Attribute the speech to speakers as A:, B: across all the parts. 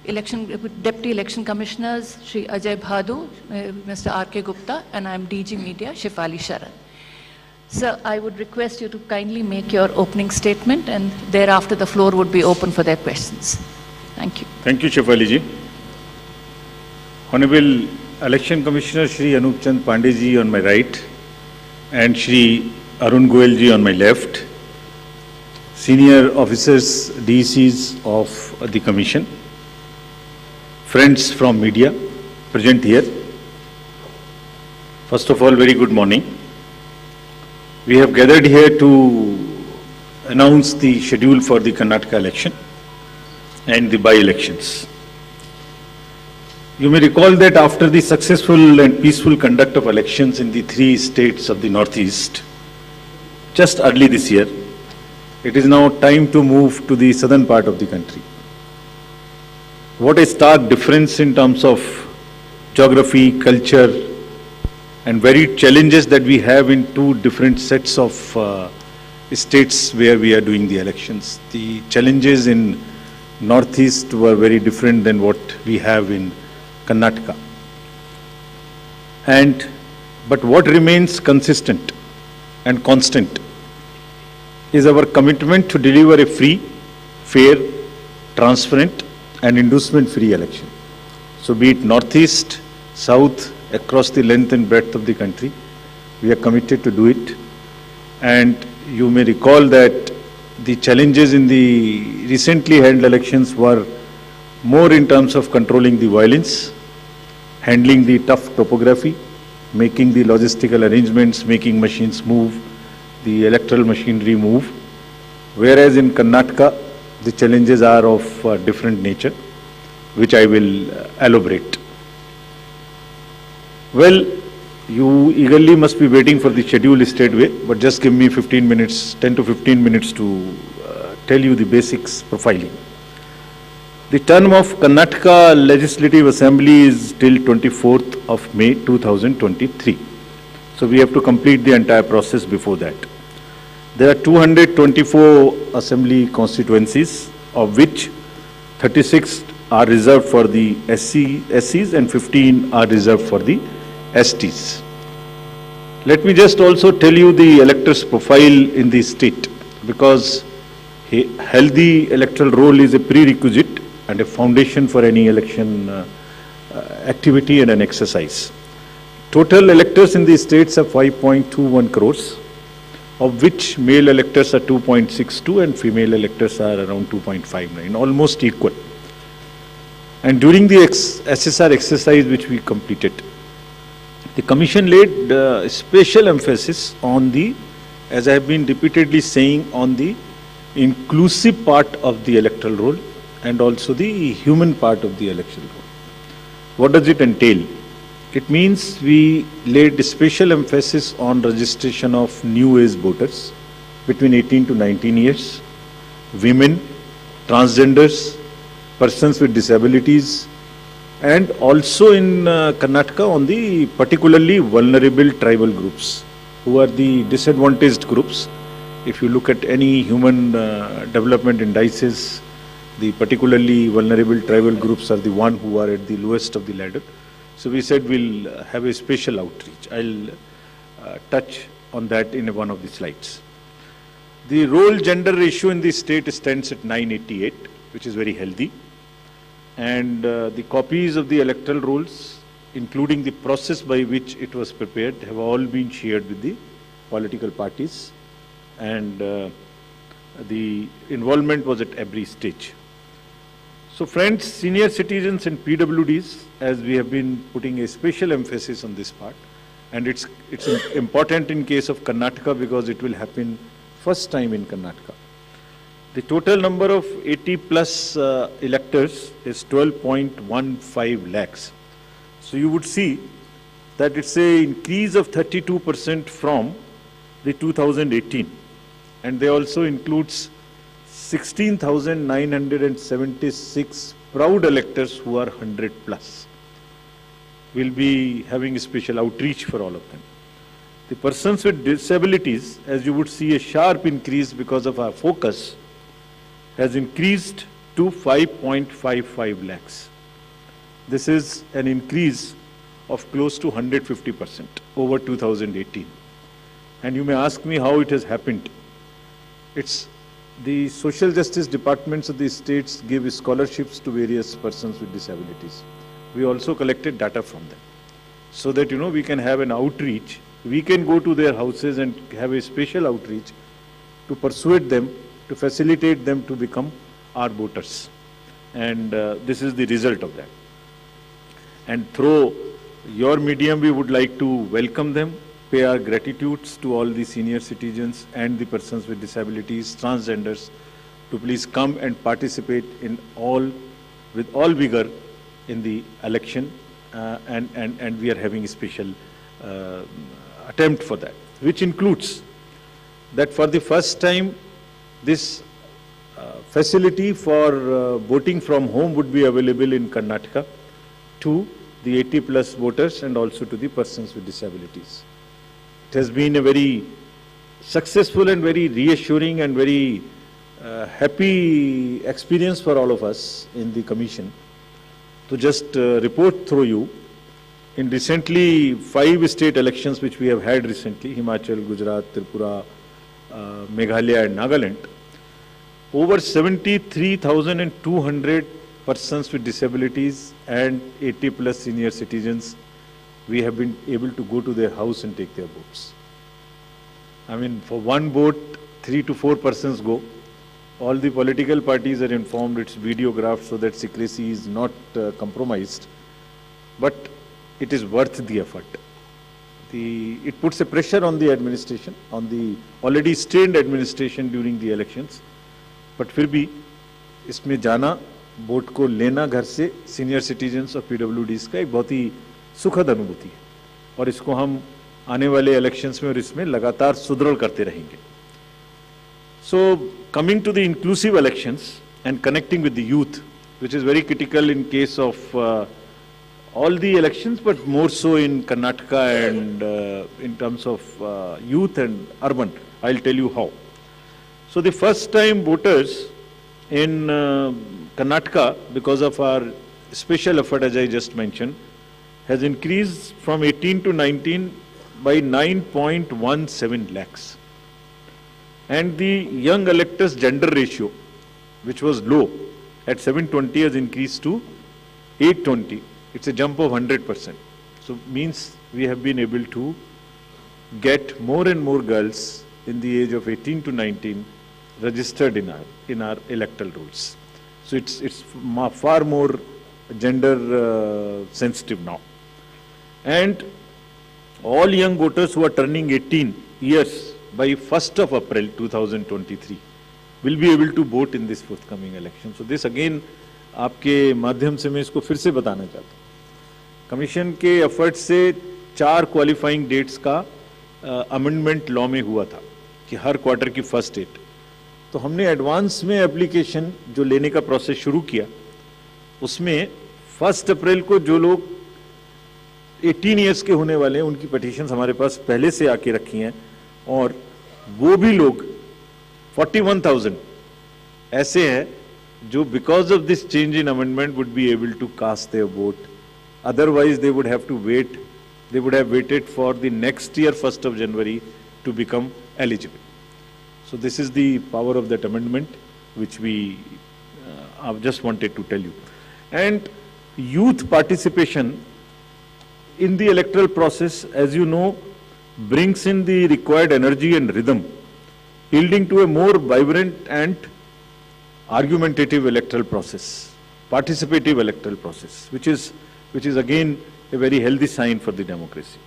A: Deputy Election Commissioners, Shri Ajay Bhadu, Mr. R.K. Gupta, and I am DG Media, Shefali Sharan. Sir, I would request you to kindly make your opening statement, and thereafter the floor would be open for their questions. Thank you.
B: Thank you, Shefali ji. Honorable Election Commissioner Shri Anup Chand Pandey ji on my right, and Shri Arun Goel ji on my left, senior officers, DCs of the Commission, friends from media present here. First of all, very good morning. We have gathered here to announce the schedule for the Karnataka election and the by-elections. You may recall that after the successful and peaceful conduct of elections in the 3 states of the Northeast, just early this year, it is now time to move to the southern part of the country. What a stark difference in terms of geography, culture, and varied challenges that we have in 2 different sets of states where we are doing the elections. The challenges in Northeast were very different than what we have in Karnataka. But what remains consistent and constant is our commitment to deliver a free, fair, transparent, and inducement-free election. So be it Northeast, South, across the length and breadth of the country, we are committed to do it. And you may recall that the challenges in the recently held elections were more in terms of controlling the violence, handling the tough topography, making the logistical arrangements, making machines move, the electoral machinery move. Whereas in Karnataka, the challenges are of different nature, which I will elaborate. Well, you eagerly must be waiting for the schedule straightway, but just give me 15 minutes, 10 to 15 minutes to tell you the basics profiling. The term of Karnataka Legislative Assembly is till 24th of May 2023. So we have to complete the entire process before that. There are 224 assembly constituencies, of which 36 are reserved for the SCs and 15 are reserved for the STs. Let me just also tell you the electors' profile in the state, because a healthy electoral roll is a prerequisite and a foundation for any election activity and an exercise. Total electors in the states are 5.21 crores, of which male electors are 2.62 and female electors are around 2.59, almost equal. And during the SSR exercise which we completed, the Commission laid special emphasis on the, as I have been repeatedly saying, on the inclusive part of the electoral roll and also the human part of the electoral roll. What does it entail? It means we laid special emphasis on registration of new age voters between 18 to 19 years, women, transgenders, persons with disabilities, and also in Karnataka on the particularly vulnerable tribal groups, who are the disadvantaged groups. If you look at any human development indices, the particularly vulnerable tribal groups are the one who are at the lowest of the ladder. So we said we'll have a special outreach. I'll touch on that in one of the slides. The role gender ratio in the state stands at 988, which is very healthy. And the copies of the electoral rolls, including the process by which it was prepared, have all been shared with the political parties. And the involvement was at every stage. So friends, senior citizens and PWDs, as we have been putting a special emphasis on this part, and it's important in case of Karnataka because it will happen first time in Karnataka. The total number of 80 plus electors is 12.15 lakhs. So you would see that it's an increase of 32% from the 2018, and they also includes 16,976 proud electors who are 100 plus. We'll be having a special outreach for all of them. The persons with disabilities, as you would see, a sharp increase because of our focus, has increased to 5.55 lakhs. This is an increase of close to 150% over 2018. And you may ask me how it has happened. It's the social justice departments of the states give scholarships to various persons with disabilities. We also collected data from them so that, we can have an outreach. We can go to their houses and have a special outreach to persuade them, to facilitate them to become our voters. And this is the result of that. And through your medium, we would like to welcome them, pay our gratitudes to all the senior citizens and the persons with disabilities, transgenders, to please come and participate with all vigor in the election, and we are having a special attempt for that, which includes that for the first time, this facility for voting from home would be available in Karnataka to the 80+ voters and also to the persons with disabilities. It has been a very successful and very reassuring and very happy experience for all of us in the Commission. To just report through you, in recently 5 state elections which we have had recently, Himachal, Gujarat, Tripura, Meghalaya and Nagaland, over 73,200 persons with disabilities and 80+ senior citizens, we have been able to go to their house and take their votes. I mean, for one vote, 3 to 4 persons go. All the political parties are informed, it's videographed so that secrecy is not compromised. But it is worth the effort. It puts a pressure on the administration, on the already strained administration during the elections. But फिर भी इसमें जाना, vote को लेना घर से senior citizens और PWDs का एक बहुत ही सुखद अनुभूति है और इसको हम आने वाले इलेक्शंस में और इसमें लगातार सुदृढ़ करते रहेंगे. So coming to the inclusive elections and connecting with the youth, which is very critical in case of all the elections, but more so in Karnataka and in terms of youth and urban. I'll tell you how. So the first time voters in Karnataka, because of our special effort as I just mentioned, has increased from 18 to 19 by 9.17 lakhs. And the young electors gender ratio, which was low at 720, has increased to 820. It's a jump of 100%. So means we have been able to get more and more girls in the age of 18 to 19 registered in our electoral rolls. So it's far more gender sensitive now. And all young voters who are turning 18 years by 1st of April 2023 will be able to vote in this forthcoming election. So this again आपके माध्यम से मैं इसको फिर से बताना चाहता हूँ. कमीशन के एफर्ट से 4 क्वालिफाइंग डेट्स का अमेंडमेंट लॉ में हुआ था कि हर क्वार्टर की फर्स्ट डेट. तो हमने एडवांस में एप्लीकेशन जो लेने का प्रोसेस शुरू किया, उसमें 1 अप्रैल को जो लोग 18 ईयर्स के होने वाले हैं उनकी पिटीशंस हमारे पास पहले से आके रखी हैं और वो भी लोग 41,000 ऐसे हैं जो because of this change in amendment would be able to cast their vote. Otherwise they would have to wait, they would have waited for the next year 1st of January to become eligible. So this is the power of that amendment which we I've just wanted to tell you. And youth participation in the electoral process, as you know, brings in the required energy and rhythm, yielding to a more vibrant and argumentative electoral process, participative electoral process, which is again a very healthy sign for the democracy.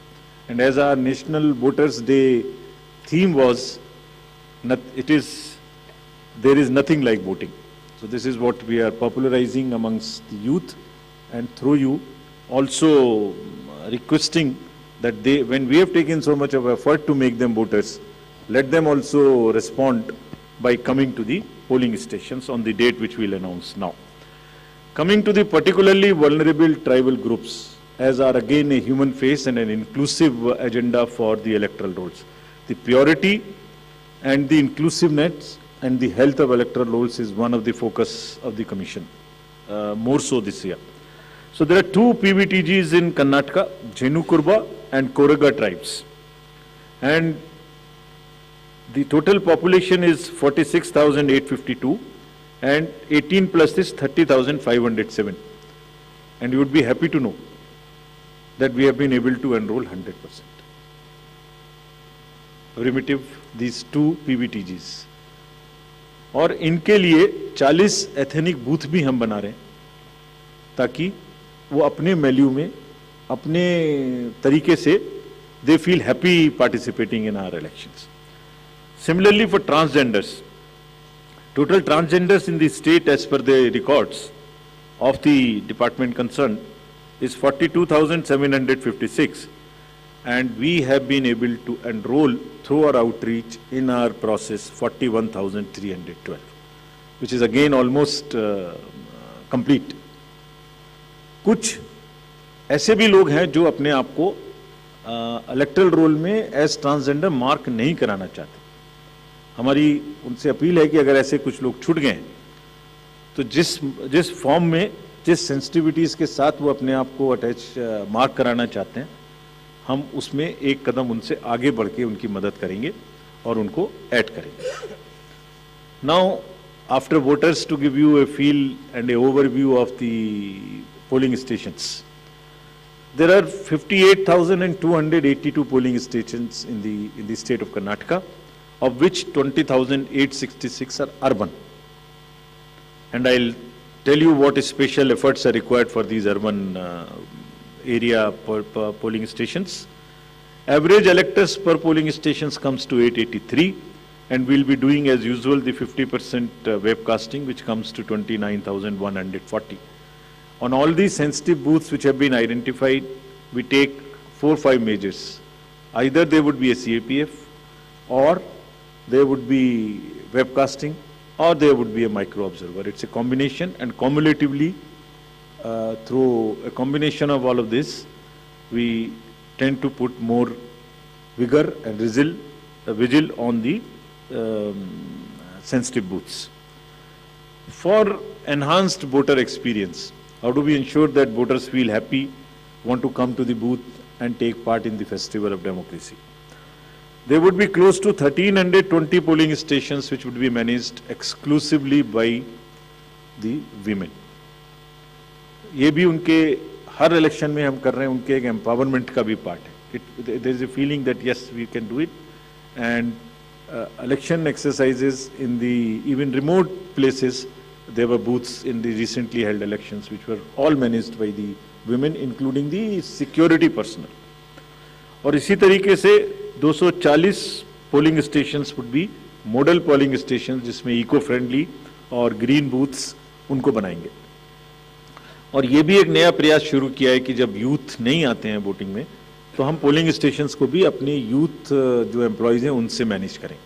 B: And as our National Voters Day theme was, there is nothing like voting. So this is what we are popularizing amongst the youth, and through you also requesting that when we have taken so much of effort to make them voters, let them also respond by coming to the polling stations on the date which we'll announce now. Coming to the particularly vulnerable tribal groups, as are again a human face and an inclusive agenda for the electoral rolls. The purity and the inclusiveness and the health of electoral rolls is one of the focus of the commission, more so this year. So there are two PVTGs in Karnataka, Jenu-Kurba and Koraga tribes. And the total population is 46,852 and 18 plus is 30,507. And you would be happy to know that we have been able to enroll 100%. Primitive, these two PVTGs. और इनके लिए 40 ethnic booth भी हम बना रहे हैं ताकि वो अपने वैल्यू में अपने तरीके से they feel happy participating in our elections. Similarly for transgenders, total transgenders in the state as per the records of the department concerned is 42,756 and we have been able to enroll through our outreach in our process 41,312, which is again almost complete. कुछ ऐसे भी लोग हैं जो अपने आप को electoral role में एज ट्रांसजेंडर मार्क नहीं कराना चाहते. हमारी उनसे अपील है कि अगर ऐसे कुछ लोग छूट गए हैं तो जिस फॉर्म में जिस सेंसिटिविटीज़ के साथ वो अपने आप को अटैच मार्क कराना चाहते हैं हम उसमें एक कदम उनसे आगे बढ़ के उनकी मदद करेंगे और उनको ऐड करेंगे. Now after voters to give you a feel and a overview of the polling stations. There are 58,282 polling stations in the state of Karnataka, of which 20,866 are urban. And I'll tell you what special efforts are required for these urban area polling stations. Average electors per polling stations comes to 883, and we'll be doing as usual the 50% webcasting, which comes to 29,140. On all these sensitive booths which have been identified, we take 4-5 measures. Either they would be a CAPF, or there would be webcasting, or there would be a micro observer. It's a combination, and cumulatively, through a combination of all of this, we tend to put more vigor and vigil on the sensitive booths. For enhanced voter experience, how do we ensure that voters feel happy, want to come to the booth and take part in the festival of democracy? There would be close to 1,320 polling stations which would be managed exclusively by the women. ये भी उनके हर election में हम कर रहे हैं, उनके एक एम्पावरमेंट का भी पार्ट है. There is a feeling that yes, we can do it, and election exercises in the even remote places. There were booths in the recently held elections which were all managed by the women, including the security personnel. और इसी तरीके से 240 polling stations would be model polling station जिसमें eco friendly और green booths उनको बनाएंगे. और ये भी एक नया प्रयास शुरू किया है कि जब यूथ नहीं आते हैं वोटिंग में तो हम पोलिंग स्टेशंस को भी अपनी यूथ जो एम्प्लॉयज़ हैं उनसे मैनेज करें.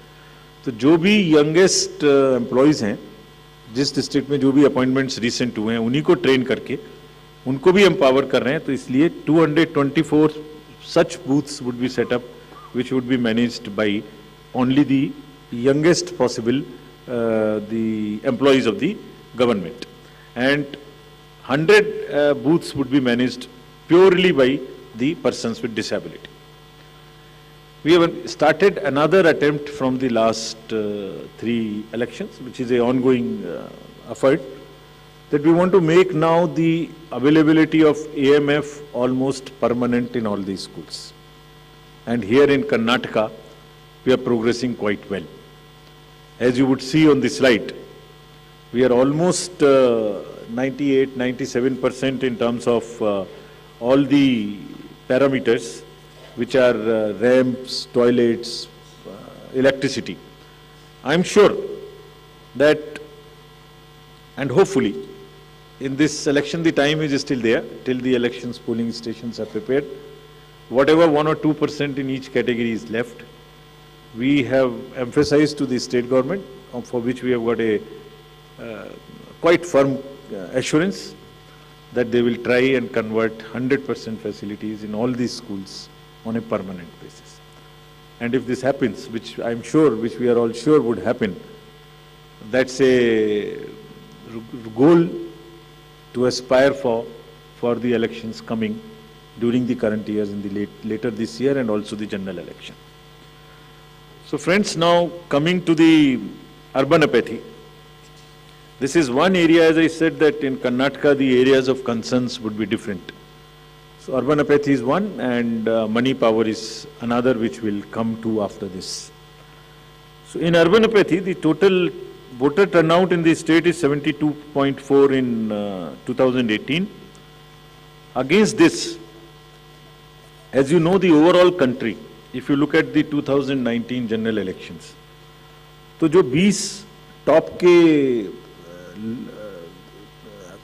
B: तो जो भी यंगेस्ट एम्प्लॉयज़ हैं जिस डिस्ट्रिक्ट में जो भी अपॉइंटमेंट्स रिसेंट हुए हैं उन्हीं को ट्रेन करके उनको भी एम्पावर कर रहे हैं. तो इसलिए 224 such booths would be set up which would be managed by only the youngest possible the employees of the government, and 100 booths would be managed purely by the persons with disability. We have started another attempt from the last 3 elections, which is an ongoing effort, that we want to make now the availability of AMF almost permanent in all these schools. And here in Karnataka, we are progressing quite well. As you would see on the slide, we are almost 98-97% in terms of all the parameters, which are ramps, toilets, electricity. I'm sure that, and hopefully, in this election, the time is still there, till the elections polling stations are prepared. Whatever 1 or 2% in each category is left, we have emphasized to the state government, for which we have got a quite firm assurance that they will try and convert 100% facilities in all these schools on a permanent basis. And if this happens, which I'm sure, which we are all sure would happen, That's a goal to aspire for the elections coming during the current years in the later this year and also the general election. So friends, now coming to the urban apathy. This is one area, as I said, that in Karnataka the areas of concerns would be different. So urban apathy is one, and money power is another, which will come to after this. So in urban apathy, the total voter turnout in the state is 72.4 in 2018. Against this, as you know, the overall country, if you look at the 2019 general elections, तो जो 20 top के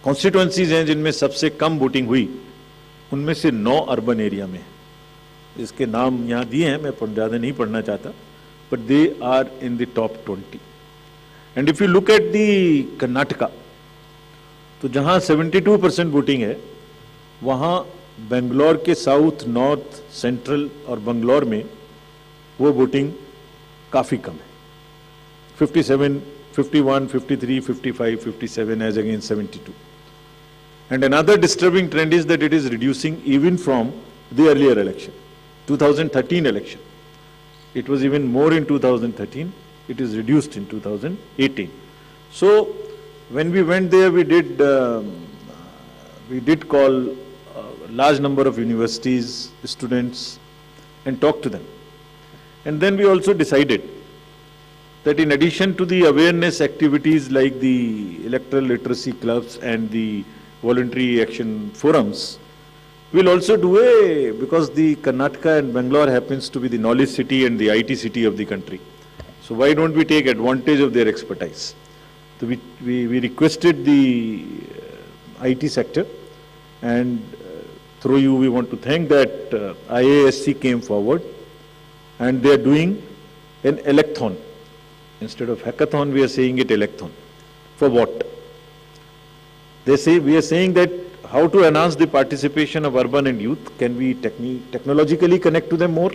B: constituencies हैं जिनमें सबसे कम voting हुई, उनमें से 9 urban area में, इसके नाम यहाँ दिए हैं, मैं ज़्यादा नहीं पढ़ना चाहता, but they are in the top 20. And if you look at the Karnataka, तो जहाँ 72% वोटिंग है, वहाँ बेंगलोर के साउथ, नॉर्थ, सेंट्रल और बंगलोर में वो वोटिंग काफ़ी कम है. 57, 51, 53, 55, 57 as against 72. And another disturbing trend is that it is reducing even from the earlier election, 2013 election. It was even more in 2013. It is reduced in 2018. So when we went there, we did call a large number of universities, students, and talk to them. And then we also decided that in addition to the awareness activities like the electoral literacy clubs and the voluntary action forums, we'll also do because the Karnataka and Bangalore happens to be the knowledge city and the IT city of the country. So why don't we take advantage of their expertise? So we requested the IT sector, and through you we want to thank that IASC came forward, and they are doing an electhon. Instead of hackathon, we are saying it electhon. For what? They say, we are saying that how to enhance the participation of urban and youth. Can we technologically connect to them more?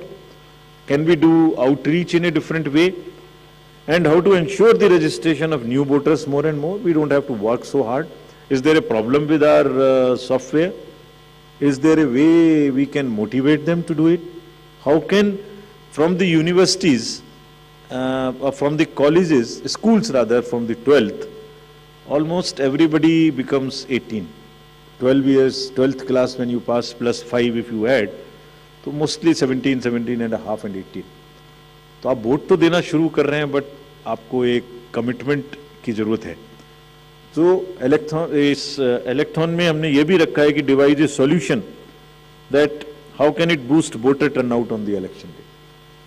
B: Can we do outreach in a different way? And how to ensure the registration of new voters more and more? We don't have to work so hard. Is there a problem with our software? Is there a way we can motivate them to do it? How can, from the universities, or from the colleges, schools rather, from the 12th, almost everybody becomes 18. 12 years, 12th class when you pass plus 5 if you add, so mostly 17, 17 and a half and 18. तो आप vote तो देना शुरू कर रहे हैं, but आपको एक कमिटमेंट की जरूरत है. तो इस इलेक्थॉन में हमने ये भी रखा है कि device A solution that how can it boost voter turnout on the election day.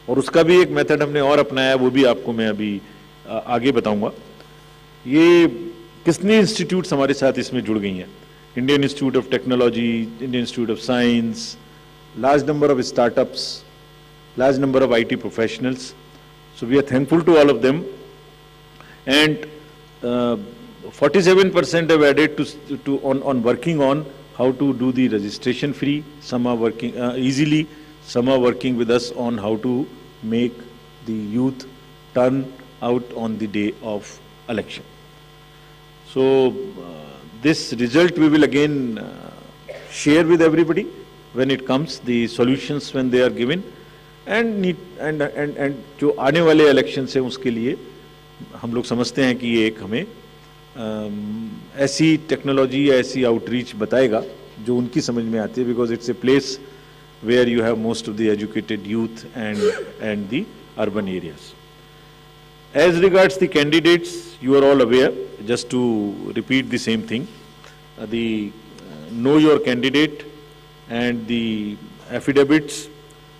B: और उसका भी एक मेथड हमने और अपनाया, वो भी आपको मैं अभी आगे बताऊंगा. ये कितने इंस्टीट्यूट्स हमारे साथ इसमें जुड़ गई हैं? Indian institute of technology, Indian institute of science, large number of startups, large number of IT professionals. So we are thankful to all of them. And 47% have added on working on how to do the registration free. Some are working easily. Some are working with us on how to make the youth turn out on the day of election. So this result we will again share with everybody when it comes, the solutions when they are given, and जो आने वाले election से उसके लिए हम लोग समझते हैं कि ये एक हमें ऐसी टेक्नोलॉजी या ऐसी आउटरीच बताएगा जो उनकी समझ में आती है, because it's a place where you have most of the educated youth and the urban areas. As regards the candidates, you are all aware, just to repeat the same thing, the know your candidate and the affidavits,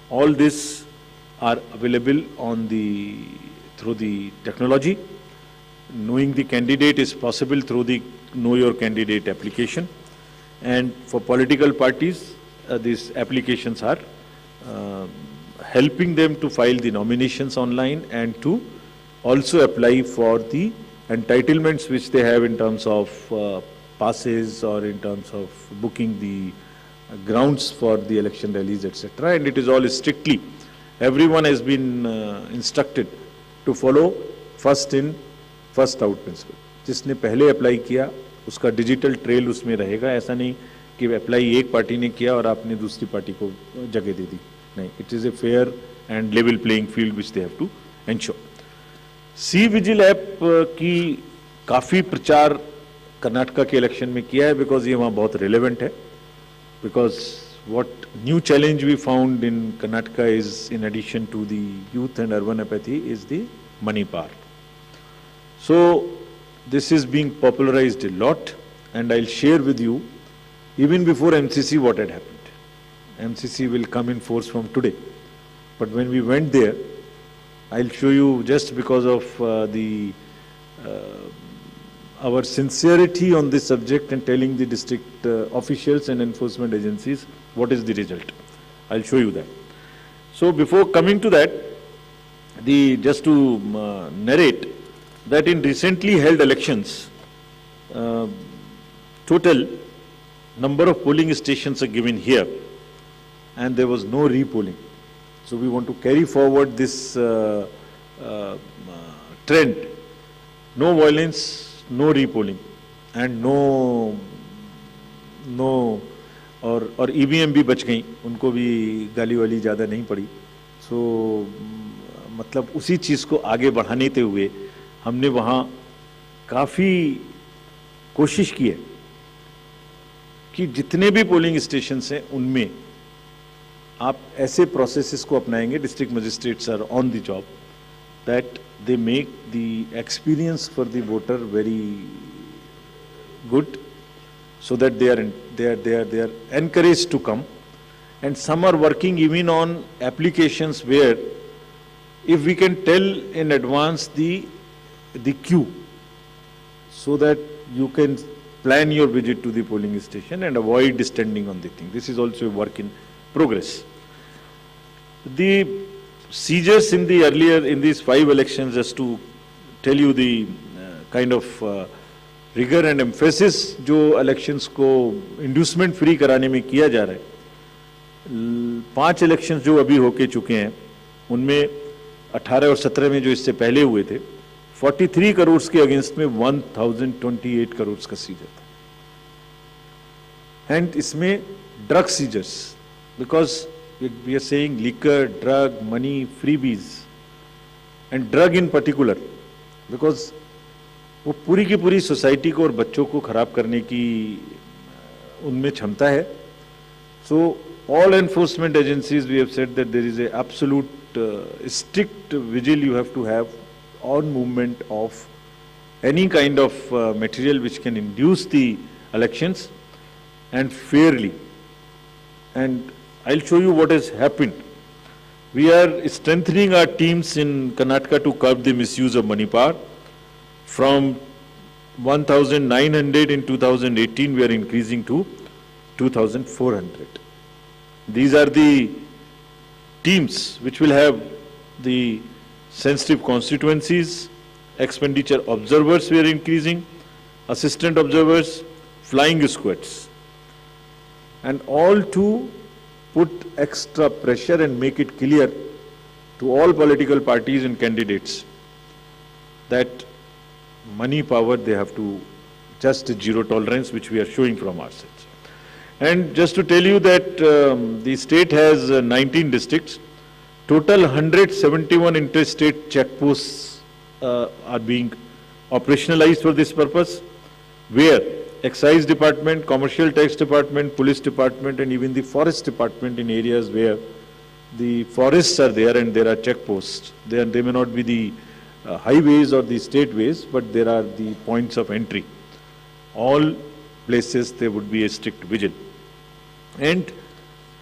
B: all this are available on through the technology. Knowing the candidate is possible through the Know Your Candidate application, and for political parties, these applications are helping them to file the nominations online and to also apply for the entitlements which they have in terms of passes or in terms of booking the grounds for the election rallies, etc. And it is all strictly, everyone has been instructed to follow first first out principle. जिसने पहले apply किया उसका digital trail उसमें रहेगा। ऐसा नहीं कि apply एक पार्टी ने किया और आपने दूसरी पार्टी को जगह दे दी, नहीं। It is a fair and level playing field which they have to ensure. C vigil app की काफ़ी प्रचार कर्नाटका के इलेक्शन में किया है, बिकॉज ये वहाँ बहुत रिलेवेंट है। Because what new challenge we found in Karnataka is, in addition to the youth and urban apathy, is the money power. So this is being popularized a lot, and I'll share with you even before MCC what had happened. MCC will come in force from today, but when we went there, I'll show you, just because of our sincerity on this subject and telling the district officials and enforcement agencies what is the result. I'll show you that. So before coming to that, just to narrate that in recently held elections, total number of polling stations are given here, and there was no repolling. So we want to carry forward this trend. No violence, no repolling, and no और EVM भी बच गई, उनको भी गाली वाली ज़्यादा नहीं पड़ी। सो मतलब उसी चीज़ को आगे बढ़ाने ते हुए हमने वहाँ काफ़ी कोशिश की है कि जितने भी पोलिंग स्टेशंस हैं उनमें आप ऐसे प्रोसेसेस को अपनाएंगे, district magistrates are on the job, that they make the experience for the voter very good, so that they are encouraged to come. And some are working even on applications where if we can tell in advance the queue, so that you can plan your visit to the polling station and avoid standing on the thing. This is also a work in progress. The seizures in these 5 elections, just to tell you the kind of rigor and emphasis जो elections को inducement free कराने में किया जा रहा है। 5 elections जो अभी होके चुके हैं उनमें 18 और 17 में जो इससे पहले हुए थे, 43 करोड़ के अगेंस्ट में 1028 करोड़ का सीजर था। एंड इसमें drug seizures, because we are saying liquor, drug, money, freebies, and drug in particular, because वो पूरी की पूरी सोसाइटी को और बच्चों को खराब करने की उनमें क्षमता है। So all enforcement agencies, we have said that there is a absolute strict vigil you have to have on movement of any kind of material which can induce the elections, and fairly. And I'll show you what has happened. We are strengthening our teams in Karnataka to curb the misuse of money power. From 1,900 in 2018, we are increasing to 2,400. These are the teams which will have the sensitive constituencies, expenditure observers we are increasing, assistant observers, flying squads, and all to put extra pressure and make it clear to all political parties and candidates that money power, they have to just zero tolerance, which we are showing from our sides. And just to tell you that the state has 19 districts, total 171 interstate checkposts are being operationalized for this purpose, where Excise Department, Commercial Tax Department, Police Department, and even the Forest Department in areas where the forests are there and there are checkposts. They may not be the highways or the state ways, but there are the points of entry. All places there would be a strict vigil. And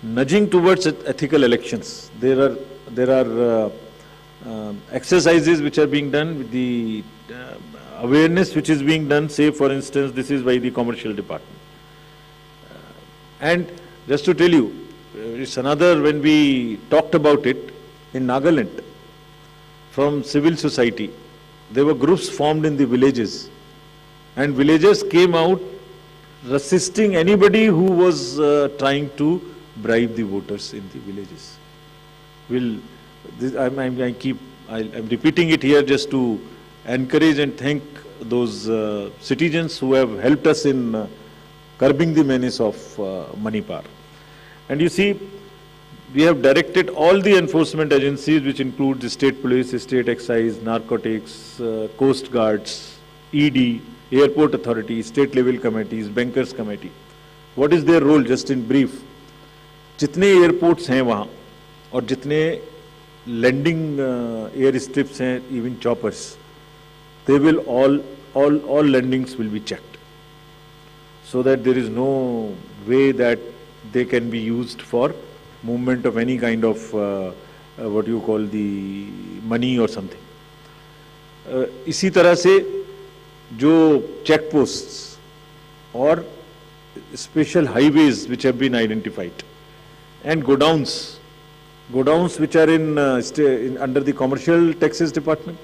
B: nudging towards ethical elections, there are exercises which are being done with the awareness which is being done, say for instance, this is by the Commercial Department. And just to tell you, it's another, when we talked about it, in Nagaland, from civil society, there were groups formed in the villages, and villagers came out resisting anybody who was trying to bribe the voters in the villages. I'm repeating it here just to encourage and thank those citizens who have helped us in curbing the menace of Manipur. And you see, we have directed all the enforcement agencies, which include the state police, state excise, narcotics, coast guards, ED, airport authority, state level committees, bankers committee. What is their role, just in brief? जितने airports हैं वहाँ और जितने landing air strips हैं, even choppers, they will all landings will be checked, so that there is no way that they can be used for movement of any kind of what you call the money or something. इसी तरह से जो check posts और special highways which have been identified and godowns which are in under the commercial taxes department,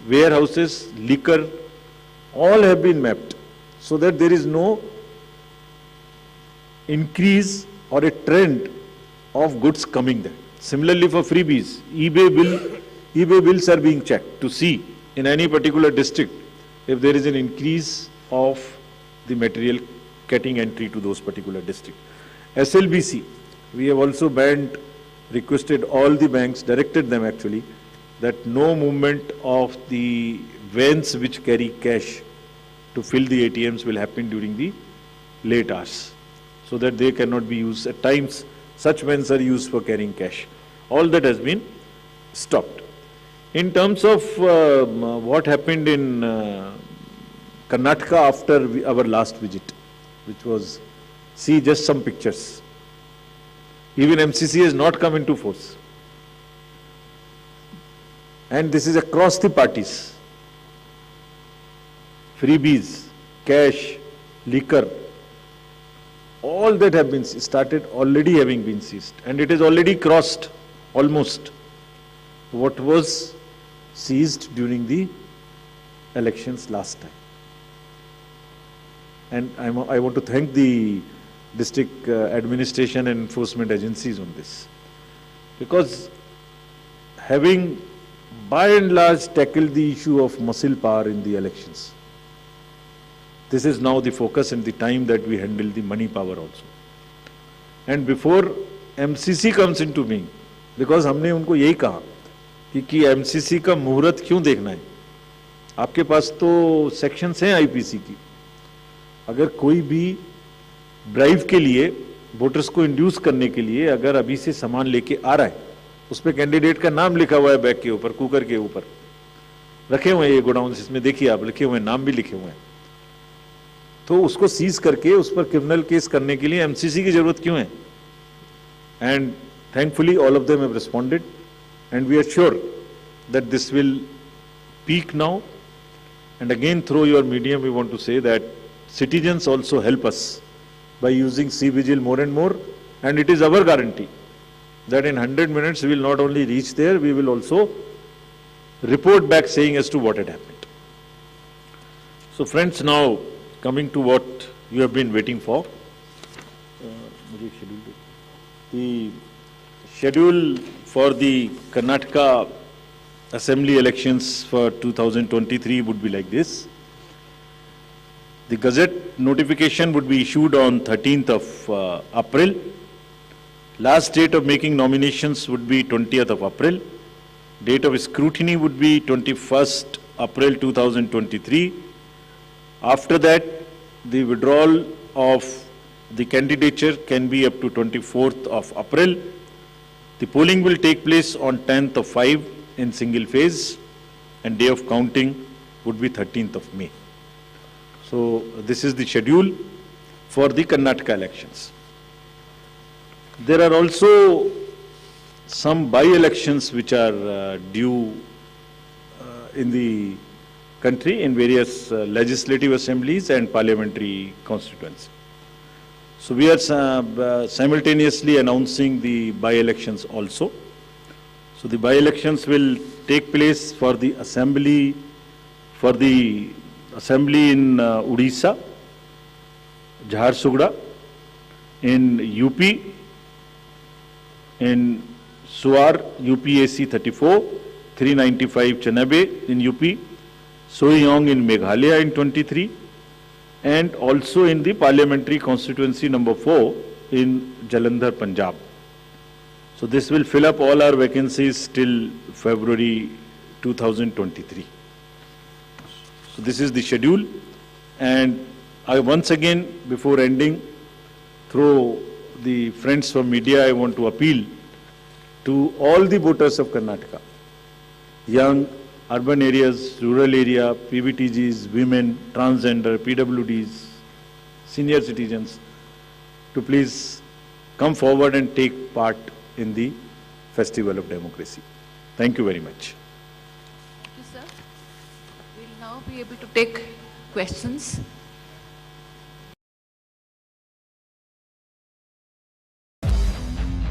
B: warehouses, liquor, all have been mapped, so that there is no increase or a trend of goods coming there. Similarly for freebies, eBay bills are being checked to see in any particular district if there is an increase of the material getting entry to those particular districts. SLBC, we have also banned, requested all the banks, directed them actually, that no movement of the vans which carry cash to fill the ATMs will happen during the late hours, so that they cannot be used. At times, such vans are used for carrying cash. All that has been stopped. In terms of what happened in Karnataka after our last visit, which was, see just some pictures. Even MCC has not come into force. And this is across the parties. Freebies, cash, liquor, all that have been started already having been seized. And it has already crossed almost what was seized during the elections last time. And I want to thank the district administration and enforcement agencies on this, because having by and large tackled the issue of muscle power in the elections, this is now the focus and the time that we handle the money power also. And before MCC comes into being, because हमने उनको यही कहा कि MCC का मुहूर्त क्यों देखना है, आपके पास तो सेक्शंस हैं आईपीसी की, अगर कोई भी ड्राइव के लिए वोटर्स को इंड्यूस करने के लिए अगर अभी से सामान लेके आ रहा है, उस पर कैंडिडेट का नाम लिखा हुआ है बैग के ऊपर, कुकर के ऊपर रखे हुए हैं ये गोडाउन्स, इसमें देखिए आप लिखे हुए हैं, नाम भी लिखे हुए हैं, तो उसको सीज करके उस पर क्रिमिनल केस करने के लिए एमसीसी की जरूरत क्यों है? And thankfully all of them have responded and we are sure that this will peak now. And again, through your medium, we want to say that citizens also help us by using C-Vigil more and more, and it is our guarantee that in 100 minutes we will not only reach there, we will also report back saying as to what had happened. So friends, now coming to what you have been waiting for. The schedule for the Karnataka Assembly elections for 2023 would be like this. The Gazette notification would be issued on 13th of April. Last date of making nominations would be 20th of April. Date of scrutiny would be 21st April 2023. After that, the withdrawal of the candidature can be up to 24th of April. The polling will take place on 10th of 5 in single phase, and day of counting would be 13th of May. So this is the schedule for the Karnataka elections. There are also some by-elections which are due in the country in various legislative assemblies and parliamentary constituencies. So we are simultaneously announcing the by-elections also. So the by-elections will take place for the assembly in Odisha, Jharsuguda, in UP, in Suar, UPAC 34, 395 Chanabe in UP, Soiyong in Meghalaya in 23, and also in the parliamentary constituency number 4 in Jalandhar, Punjab. So this will fill up all our vacancies till February 2023. So this is the schedule, and I once again, before ending, through the friends from media, I want to appeal to all the voters of Karnataka, young, urban areas, rural area, PVTGs, women, transgender, PWDs, senior citizens, to please come forward and take part in the Festival of Democracy. Thank you very much.
A: Thank you, sir. We'll now be able to take questions.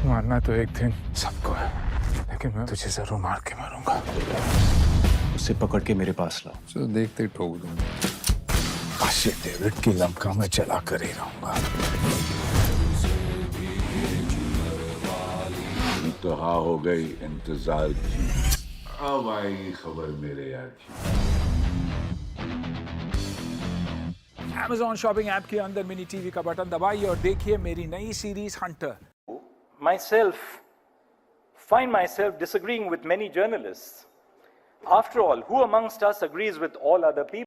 C: मारना तो एक दिन सबको है, लेकिन मैं तुझे जरूर मार के मारूंगा।
D: उसे पकड़ के मेरे पास लाओ।
C: तो देखते ही ठोक दूंगा। काशी डेविड की लंका में चला कर ही रहूंगा।
E: इंतहा हो गई इंतजार की, अब आएगी खबर मेरे यार की।
F: Amazon शॉपिंग ऐप के अंदर मिनी टीवी का बटन दबाइए और देखिए मेरी नई series Hunter.
G: Find myself disagreeing with many journalists. After all, who amongst us agrees with all other people?